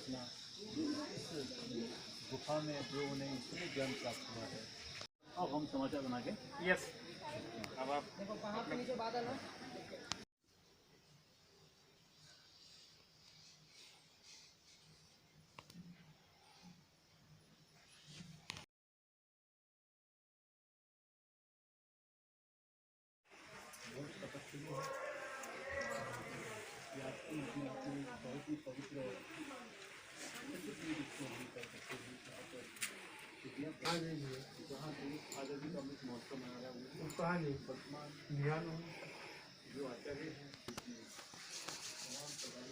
उपासना इस गुफा में जो उन्हें इसलिए ज्ञान प्राप्त हुआ है। अब हम समाचार बना के यस। अब आप देखो पहाड़ के नीचे बादल है। बहुत ही पवित्र जहाँ आज़ादी का अमृत महोत्सव मना रहा है वर्तमान जो आचार्य हैं तमाम प्रधान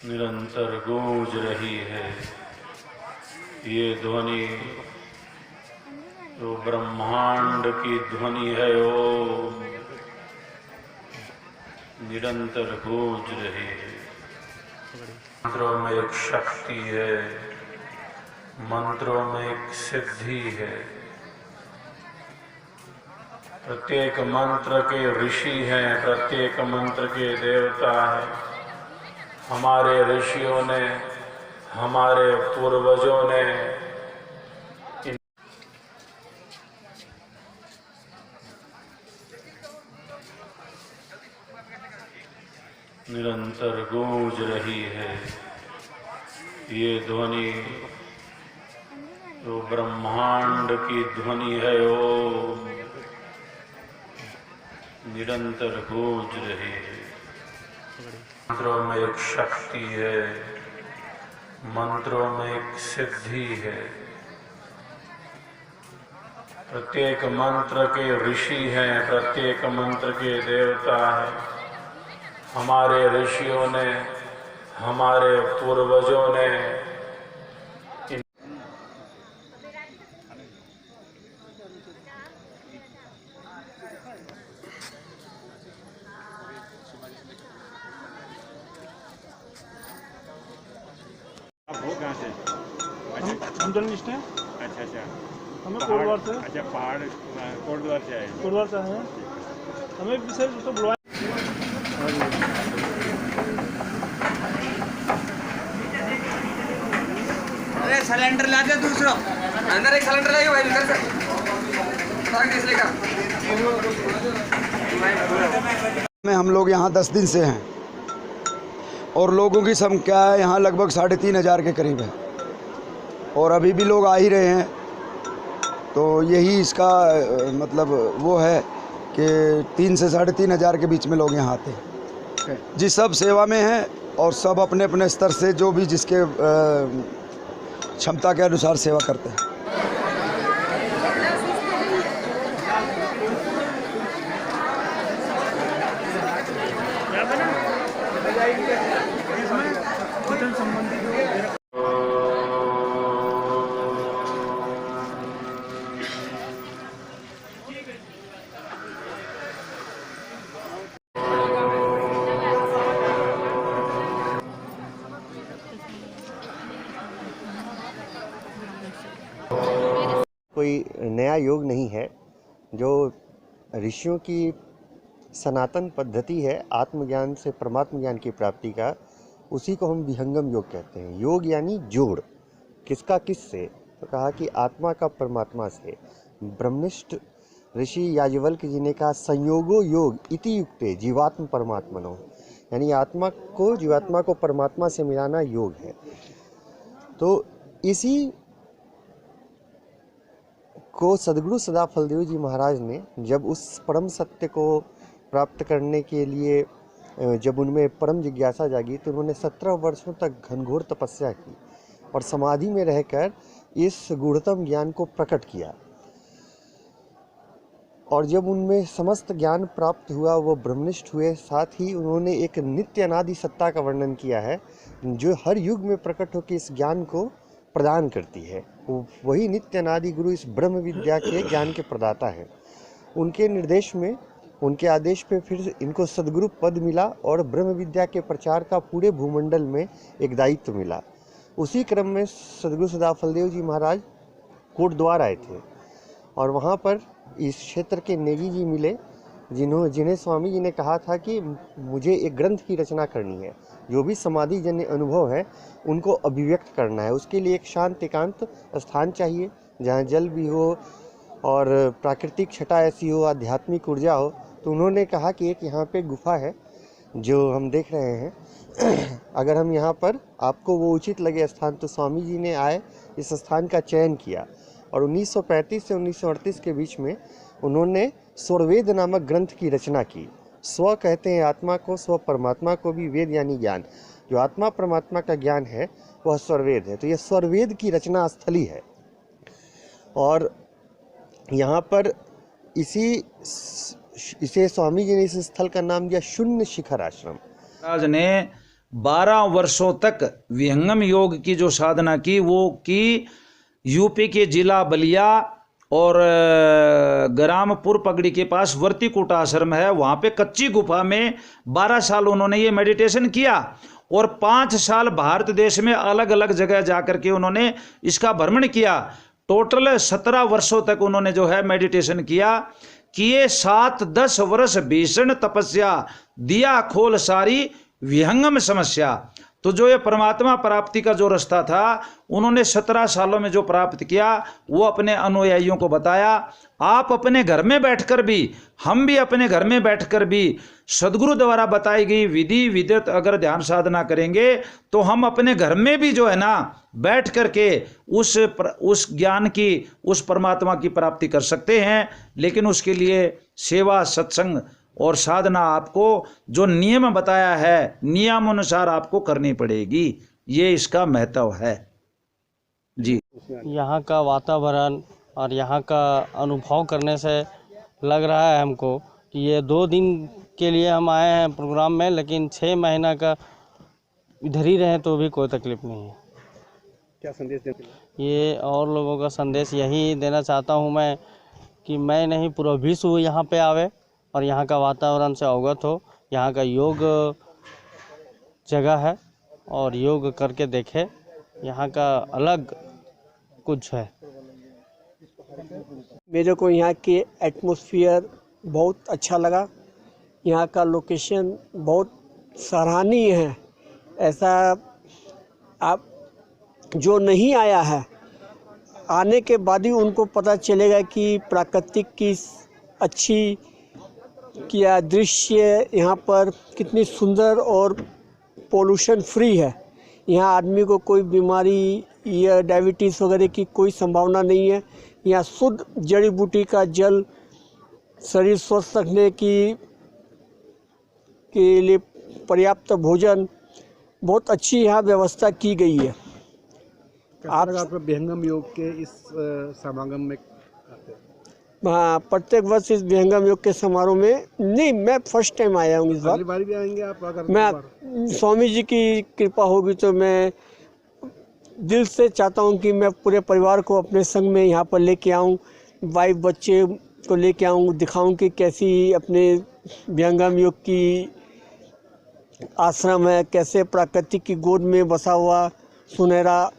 निरंतर गूंज रही है ये ध्वनि, जो ब्रह्मांड की ध्वनि है वो निरंतर गूंज रही है। मंत्रों में एक शक्ति है, मंत्रों में एक सिद्धि है। प्रत्येक मंत्र के ऋषि हैं, प्रत्येक मंत्र के देवता हैं। हमारे ऋषियों ने, हमारे पूर्वजों ने निरंतर गूंज रही है ये ध्वनि, जो ब्रह्मांड की ध्वनि है वो निरंतर गूंज रही है। मंत्रों में एक शक्ति है, मंत्रों में एक सिद्धि है। प्रत्येक मंत्र के ऋषि हैं, प्रत्येक मंत्र के देवता हैं। हमारे ऋषियों ने, हमारे पूर्वजों ने आप हो कहाँ से? हम जर्नलिस्ट हैं। अच्छा अच्छा, हमें कोटद्वार से। अच्छा, पहाड़ कोटद्वार से आए। कोटद्वार से आए हैं। हमें विशेष तो बुलवाया। अरे सिलेंडर ला दे दूसरा, अंदर एक सिलेंडर लाइए भाई, इधर से में हम लोग यहाँ 10 दिन से हैं और लोगों की संख्या है यहाँ लगभग 3,500 के करीब है और अभी भी लोग आ ही रहे हैं। तो यही इसका मतलब वो है कि 3 से 3,500 के बीच में लोग यहाँ आते हैं जी। सब सेवा में हैं और सब अपने अपने स्तर से जो भी जिसके क्षमता के अनुसार सेवा करते हैं। कोई नया योग नहीं है, जो ऋषियों की सनातन पद्धति है आत्मज्ञान से परमात्म ज्ञान की प्राप्ति का, उसी को हम विहंगम योग कहते हैं। योग यानी जोड़, किसका किससे? तो कहा कि आत्मा का परमात्मा से। ब्रह्मनिष्ठ ऋषि याज्ञवल्क्य जी ने कहा संयोगो योग इति युक्ते जीवात्म परमात्मनो, यानी आत्मा को जीवात्मा को परमात्मा से मिलाना योग है। तो इसी को सद्गुरु सदा फलदेव जी महाराज ने जब उस परम सत्य को प्राप्त करने के लिए जब उनमें परम जिज्ञासा जागी तो उन्होंने 17 वर्षों तक घनघोर तपस्या की और समाधि में रहकर इस गूढ़तम ज्ञान को प्रकट किया। और जब उनमें समस्त ज्ञान प्राप्त हुआ वो ब्रह्मनिष्ठ हुए। साथ ही उन्होंने एक नित्य अनादि सत्ता का वर्णन किया है जो हर युग में प्रकट होकर इस ज्ञान को प्रदान करती है। वही नित्य अनादि गुरु इस ब्रह्म विद्या के ज्ञान के प्रदाता हैं। उनके निर्देश में, उनके आदेश पे फिर इनको सद्गुरु पद मिला और ब्रह्म विद्या के प्रचार का पूरे भूमंडल में एक दायित्व मिला। उसी क्रम में सद्गुरु सदा फलदेव जी महाराज कोटद्वार आए थे और वहाँ पर इस क्षेत्र के नेगी जी मिले जिन्हें स्वामी जी ने कहा था कि मुझे एक ग्रंथ की रचना करनी है, जो भी समाधि जन्य अनुभव है उनको अभिव्यक्त करना है। उसके लिए एक शांत एकांत स्थान चाहिए जहाँ जल भी हो और प्राकृतिक छटा ऐसी हो, आध्यात्मिक ऊर्जा हो। तो उन्होंने कहा कि एक यहाँ पे गुफा है जो हम देख रहे हैं, अगर हम यहाँ पर आपको वो उचित लगे स्थान, तो स्वामी जी ने आए इस स्थान का चयन किया और 1935 से 1938 के बीच में उन्होंने स्वरवेद नामक ग्रंथ की रचना की। स्व कहते हैं आत्मा को, स्व परमात्मा को भी, वेद यानी ज्ञान। जो आत्मा परमात्मा का ज्ञान है वह स्वरवेद है। तो यह स्वरवेद की रचना स्थली है और यहाँ पर इसे स्वामी जी ने इस स्थल का नाम दिया शून्य शिखर आश्रम। महाराज ने 12 वर्षों तक विहंगम योग की जो साधना की वो की यूपी के जिला बलिया और ग्रामपुर पगड़ी के पास वर्तीकोट आश्रम है, वहाँ पे कच्ची गुफा में 12 साल उन्होंने ये मेडिटेशन किया और 5 साल भारत देश में अलग अलग जगह जाकर के उन्होंने इसका भ्रमण किया। टोटल 17 वर्षों तक उन्होंने जो है मेडिटेशन किया। किए 7-10 वर्ष भीषण तपस्या, दिया खोल सारी विहंगम समस्या। तो जो ये परमात्मा प्राप्ति का जो रास्ता था उन्होंने 17 सालों में जो प्राप्त किया वो अपने अनुयायियों को बताया। आप अपने घर में बैठकर भी, हम भी अपने घर में बैठकर भी सद्गुरु द्वारा बताई गई विधि विद्युत अगर ध्यान साधना करेंगे तो हम अपने घर में भी जो है ना बैठ करके उस ज्ञान की, उस परमात्मा की प्राप्ति कर सकते हैं। लेकिन उसके लिए सेवा, सत्संग और साधना आपको जो नियम बताया है नियम अनुसार आपको करनी पड़ेगी। ये इसका महत्व है जी। यहाँ का वातावरण और यहाँ का अनुभव करने से लग रहा है हमको कि ये 2 दिन के लिए हम आए हैं प्रोग्राम में, लेकिन 6 महीना का इधर ही रहें तो भी कोई तकलीफ नहीं है। क्या संदेश देते हैं? ये और लोगों का संदेश यही देना चाहता हूँ मैं कि मैं नहीं, पूरा विश्व यहाँ पे आवे और यहाँ का वातावरण से अवगत हो। यहाँ का योग जगह है और योग करके देखे, यहाँ का अलग कुछ है। मेरे को यहाँ के एटमॉस्फेयर बहुत अच्छा लगा। यहाँ का लोकेशन बहुत सराहनीय है। ऐसा आप जो नहीं आया है, आने के बाद ही उनको पता चलेगा कि प्राकृतिक की अच्छी क्या दृश्य यहाँ पर कितनी सुंदर और पोल्यूशन फ्री है। यहाँ आदमी को कोई बीमारी या डायबिटीज़ वगैरह की कोई संभावना नहीं है। यहाँ शुद्ध जड़ी बूटी का जल, शरीर स्वस्थ रखने के लिए पर्याप्त भोजन, बहुत अच्छी यहाँ व्यवस्था की गई है। आप विहंगम योग के इस समागम में आते हैं? हाँ, प्रत्येक वर्ष इस विहंगम योग के समारोह में नहीं, मैं फर्स्ट टाइम आया हूँ इस बार। अगली बार भी आएंगे आप? अगर मैं स्वामी जी की कृपा होगी तो मैं दिल से चाहता हूँ कि मैं पूरे परिवार को अपने संग में यहाँ पर लेके आऊँ, वाइफ बच्चे को लेके आऊँ, दिखाऊँ कि कैसी अपने विहंगम योग की आश्रम है, कैसे प्रकृति की गोद में बसा हुआ सुनहरा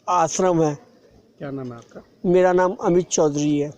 आश्रम है। क्या नाम है आपका? मेरा नाम अमित चौधरी है।